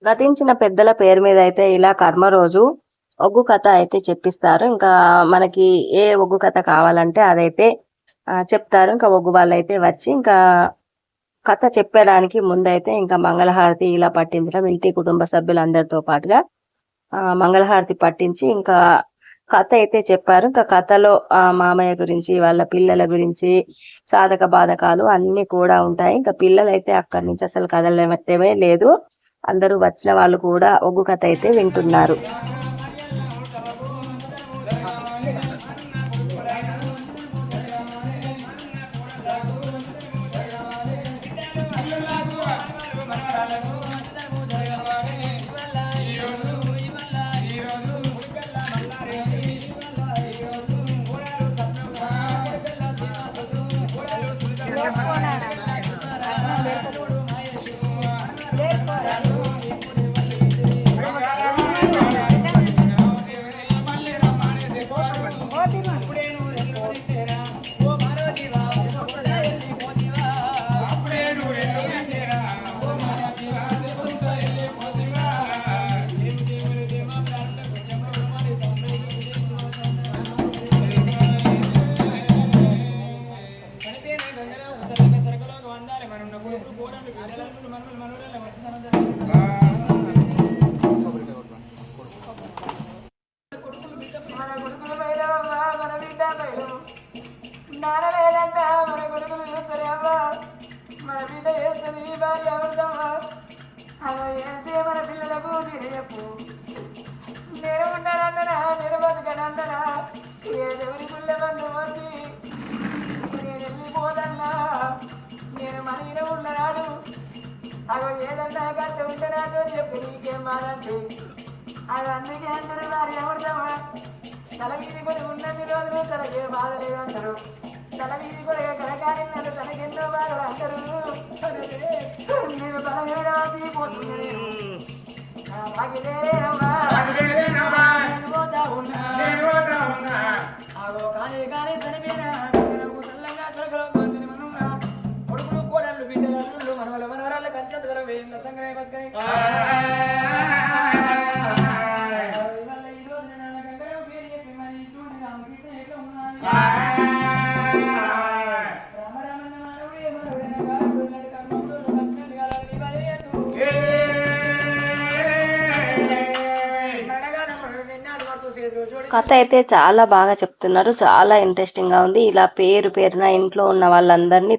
గతించిన పెద్దల పేరు మీద అయితే ఇలా కర్మ రోజు ఒగ్గు కథ అయితే చెప్పిస్తారు. ఇంకా మనకి ఏ ఒగ్గు కథ కావాలంటే అదైతే చెప్తారు. ఇంకా ఒగ్గు వాళ్ళైతే వచ్చి ఇంకా కథ చెప్పడానికి ముందైతే ఇంకా మంగళహారతి ఇలా పట్టించడం ఇంటి కుటుంబ సభ్యులందరితో పాటుగా మంగళహారతి పట్టించి ఇంకా కథ అయితే చెప్పారు. ఇంకా కథలో మామయ్య గురించి వాళ్ళ పిల్లల గురించి సాధక బాధకాలు అన్ని కూడా ఉంటాయి. ఇంకా పిల్లలైతే అక్కడి నుంచి అసలు కదలటమే లేదు. అందరూ వచ్చిన వాళ్ళు కూడా ఒగ్గు కథ అయితే వింటున్నారు. మన బిడ్డ చేస్తుంది ఈ భార్య అమృతమ్మా అలా చేస్తే మన పిల్లలకు చెప్పు. నేను ఉంటానన్నా నేను బతుకనన్నా ఏ దేవుని గుళ్ళ బంధు వచ్చి నేను వెళ్ళిపోదన్నా నేను మన ఈయన ఉన్ననాడు అగో ఏదన్నా కట్ట ఉంటే నాతో చెప్పి నీకేం బాధంటే అది అందుకే అందరూ భార్య అమృతమ్మా తల మీది కూడా ఉన్నన్ని రోజులు తనకే బాధ లేదంటారు. తల మీది కూడా కనకారిల్లారు తనకెన్నో బాధలు అంటారు. నేను బలహీనవాసి పోతుంది పోతా ఉన్నా కానీ కానీ తన మీద తెల్లంగా తొలగలో కొడుకులు కోడళ్ళు బిడ్డలు మనవల మనవరాళ్ళ కంచెంత వేయింద సంగ్రహ బతుకని కథ అయితే చాలా బాగా చెప్తున్నారు. చాలా ఇంట్రెస్టింగ్ గా ఉంది. ఇలా పేరున ఇంట్లో ఉన్న వాళ్ళందరినీ